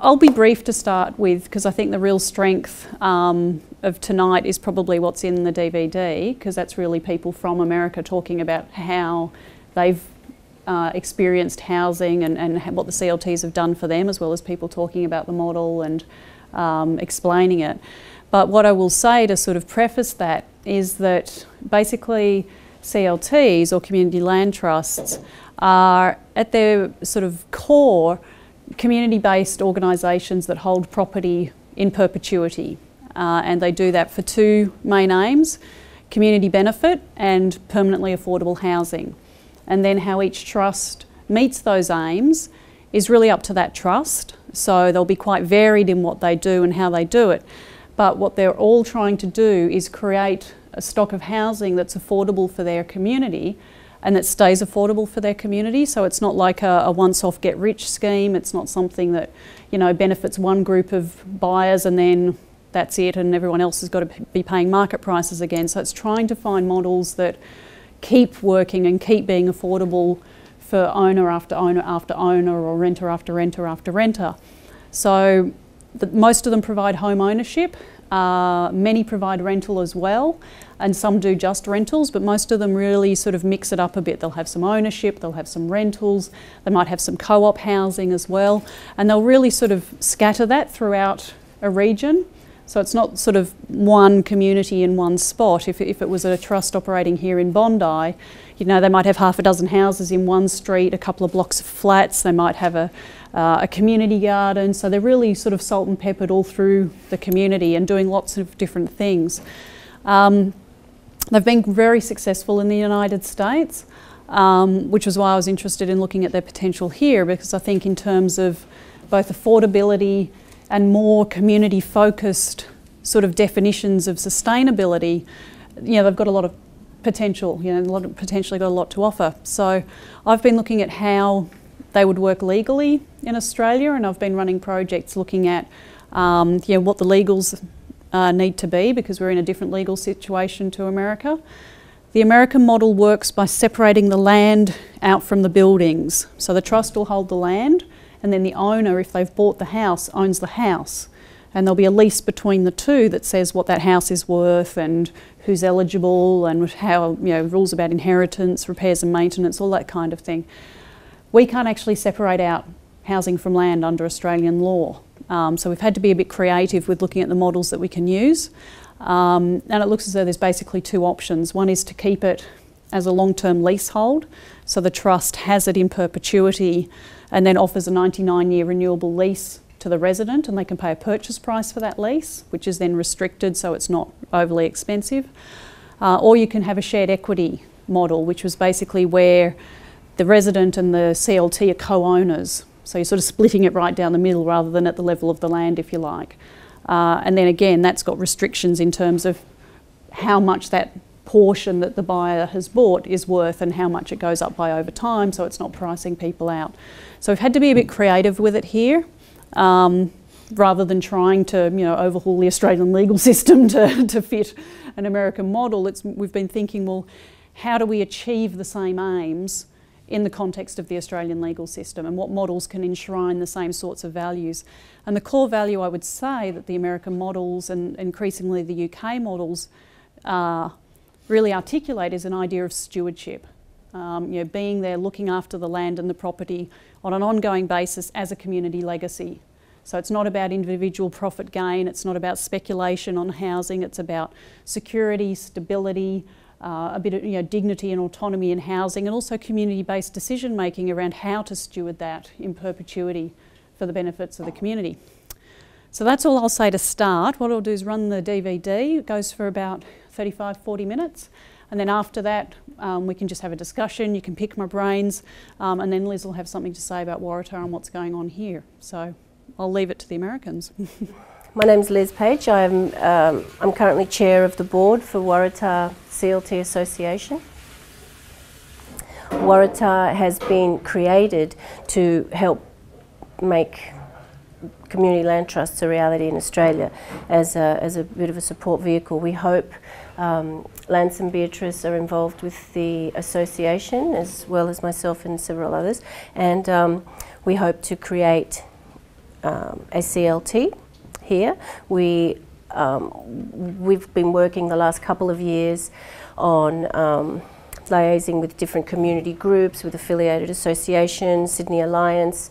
I'll be brief to start with, because I think the real strength of tonight is probably what's in the DVD, because that's really people from America talking about how they've experienced housing and what the CLTs have done for them, as well as people talking about the model and explaining it. But what I will say to sort of preface that is that basically CLTs, or community land trusts, are at their sort of core community-based organisations that hold property in perpetuity, and they do that for two main aims: community benefit and permanently affordable housing. And then how each trust meets those aims is really up to that trust, so they'll be quite varied in what they do and how they do it. But what they're all trying to do is create a stock of housing that's affordable for their community and that stays affordable for their community. So it's not like a once-off get-rich scheme. It's not something that, you know, benefits one group of buyers and then that's it and everyone else has got to be paying market prices again. So it's trying to find models that keep working and keep being affordable for owner after owner after owner, or renter after renter after renter. So most of them provide home ownership. Many provide rental as well, and some do just rentals, but most of them really sort of mix it up a bit. They'll have some ownership, they'll have some rentals, they might have some co-op housing as well, and they'll really sort of scatter that throughout a region. So it's not sort of one community in one spot. If it was a trust operating here in Bondi, you know, they might have half a dozen houses in one street, a couple of blocks of flats, they might have a community garden. So they're really sort of salt and peppered all through the community and doing lots of different things. They've been very successful in the United States, which was why I was interested in looking at their potential here, because I think in terms of both affordability and more community-focused sort of definitions of sustainability, you know, they've got a lot of potential, you know, potentially got a lot to offer. So I've been looking at how they would work legally in Australia, and I've been running projects looking at you know, what the legals need to be, because we're in a different legal situation to America. The American model works by separating the land out from the buildings. So the trust will hold the land, and then the owner, if they've bought the house, owns the house. And there'll be a lease between the two that says what that house is worth and who's eligible and how, you know, rules about inheritance, repairs and maintenance, all that kind of thing. We can't actually separate out housing from land under Australian law. So we've had to be a bit creative with looking at the models that we can use. And it looks as though there's basically two options. One is to keep it as a long-term leasehold, so the trust has it in perpetuity and then offers a 99-year renewable lease to the resident, and they can pay a purchase price for that lease, which is then restricted so it's not overly expensive. Or you can have a shared equity model, which was basically where the resident and the CLT are co-owners. So you're sort of splitting it right down the middle rather than at the level of the land, if you like. And then again, that's got restrictions in terms of how much that portion that the buyer has bought is worth and how much it goes up by over time, so it's not pricing people out. So we've had to be a bit creative with it here, rather than trying to, you know, overhaul the Australian legal system to fit an American model. We've been thinking, well, how do we achieve the same aims in the context of the Australian legal system, and what models can enshrine the same sorts of values? And the core value, I would say, that the American models and increasingly the UK models really articulate is an idea of stewardship. You know, being there, looking after the land and the property on an ongoing basis as a community legacy. So it's not about individual profit gain, it's not about speculation on housing, it's about security, stability, a bit of, you know, dignity and autonomy in housing, and also community-based decision making around how to steward that in perpetuity for the benefits of the community. So that's all I'll say to start. What I'll do is run the DVD. It goes for about 35-40 minutes, and then after that we can just have a discussion. You can pick my brains, and then Liz will have something to say about Waratah and what's going on here. So I'll leave it to the Americans. My name's Liz Page. I'm currently chair of the board for Waratah CLT Association. Waratah has been created to help make community land trusts a reality in Australia as a bit of a support vehicle. We hope Lance and Beatrice are involved with the association, as well as myself and several others, and we hope to create a CLT here. We've been working the last couple of years on liaising with different community groups, with affiliated associations, Sydney Alliance,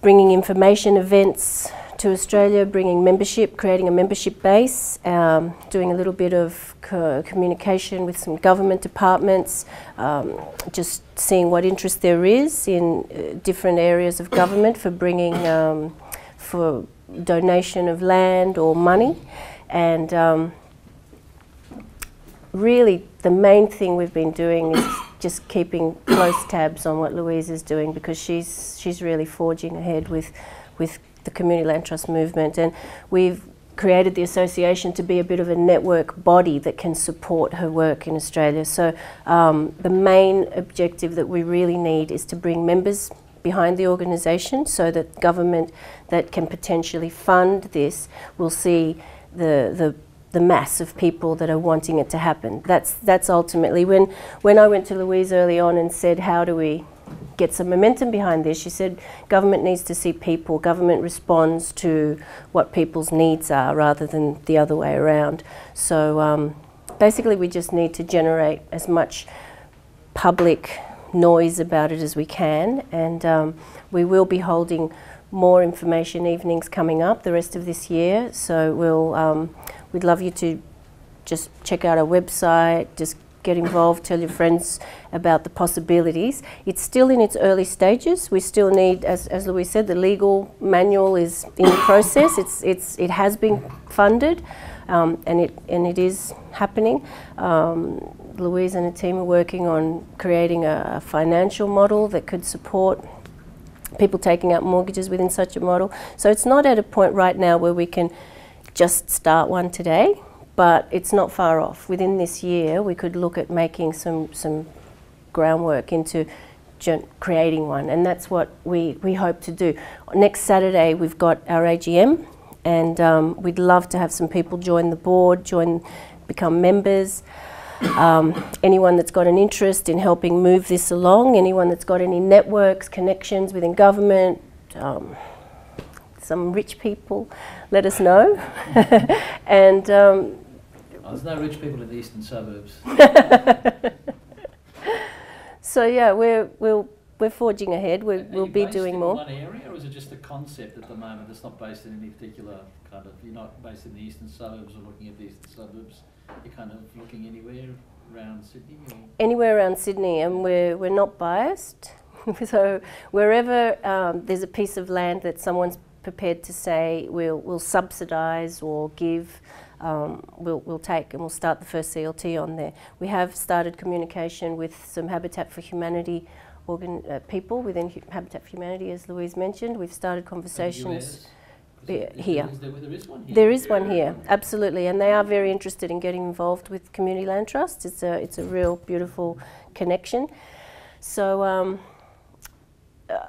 bringing information events to Australia, bringing membership, creating a membership base, doing a little bit of communication with some government departments, just seeing what interest there is in different areas of government for bringing, for donation of land or money. And really the main thing we've been doing is just keeping close tabs on what Louise is doing, because she's really forging ahead with the Community Land Trust movement, and we've created the association to be a bit of a network body that can support her work in Australia. So the main objective that we really need is to bring members behind the organisation, so that government that can potentially fund this will see the mass of people that are wanting it to happen. That's ultimately, when I went to Louise early on and said, how do we get some momentum behind this, she said government needs to see people, government responds to what people's needs are rather than the other way around. So basically we just need to generate as much public noise about it as we can, and we will be holding more information evenings coming up the rest of this year, so we'd love you to just check out our website, just get involved, tell your friends about the possibilities. It's still in its early stages. We still need, as Louise said, the legal manual is in the process. It has been funded, and it is happening. Louise and her team are working on creating a financial model that could support people taking out mortgages within such a model. So it's not at a point right now where we can just start one today, but it's not far off. Within this year, we could look at making some groundwork into creating one, and that's what we hope to do. Next Saturday, we've got our AGM, and we'd love to have some people join the board, become members. Anyone that's got an interest in helping move this along, anyone that's got any networks, connections within government, some rich people, let us know. And there's no rich people in the eastern suburbs. So yeah, we're forging ahead. We'll be doing more. Are you based in one area, or is it just a concept at the moment? It's not based in any particular kind of. You're not based in the eastern suburbs or looking at the eastern suburbs. You're kind of looking anywhere around Sydney? Or? Anywhere around Sydney, and we're not biased. So wherever there's a piece of land that someone's prepared to say we'll subsidise or give, we'll take, and we'll start the first CLT on there. We have started communication with some Habitat for Humanity people within Habitat for Humanity, as Louise mentioned. We've started conversations. Here. There is one here? There is one here, absolutely, and they are very interested in getting involved with Community Land Trust. It's a real beautiful connection. So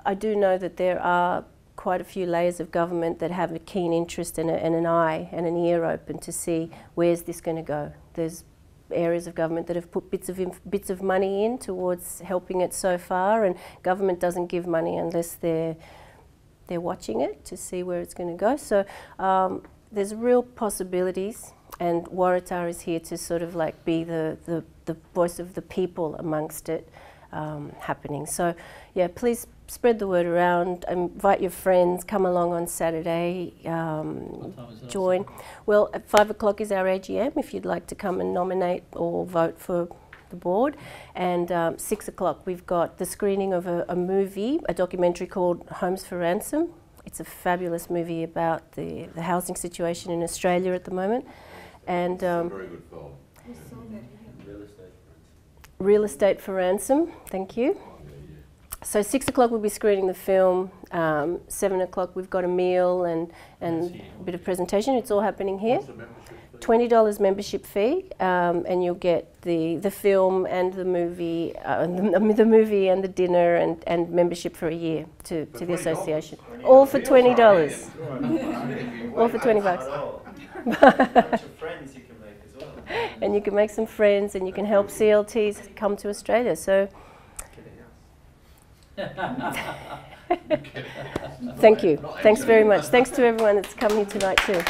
I do know that there are quite a few layers of government that have a keen interest and an eye and an ear open to see where's this going to go. There's areas of government that have put bits of money in towards helping it so far, and government doesn't give money unless they're watching it to see where it's going to go. So there's real possibilities, and Waratah is here to sort of like be the voice of the people amongst it happening. So yeah, please spread the word around, invite your friends, come along on Saturday, What time is that? join. Well, at 5 o'clock is our AGM if you'd like to come and nominate or vote for the board, and 6 o'clock we've got the screening of a movie, a documentary called Homes for Ransom. It's a fabulous movie about the housing situation in Australia at the moment, and It's a very good film. Real Estate for Ransom, thank you. So 6 o'clock we'll be screening the film, 7 o'clock we've got a meal and a bit of presentation. It's all happening here. $20 membership fee, and you'll get the film and the movie, the movie and the dinner and membership for a year to the association. All for $20. All for $20. Friends you can make as well. And you can make some friends, and you can help CLTs come to Australia. So Thank you. Thanks very much. Thanks to everyone that's come here tonight too.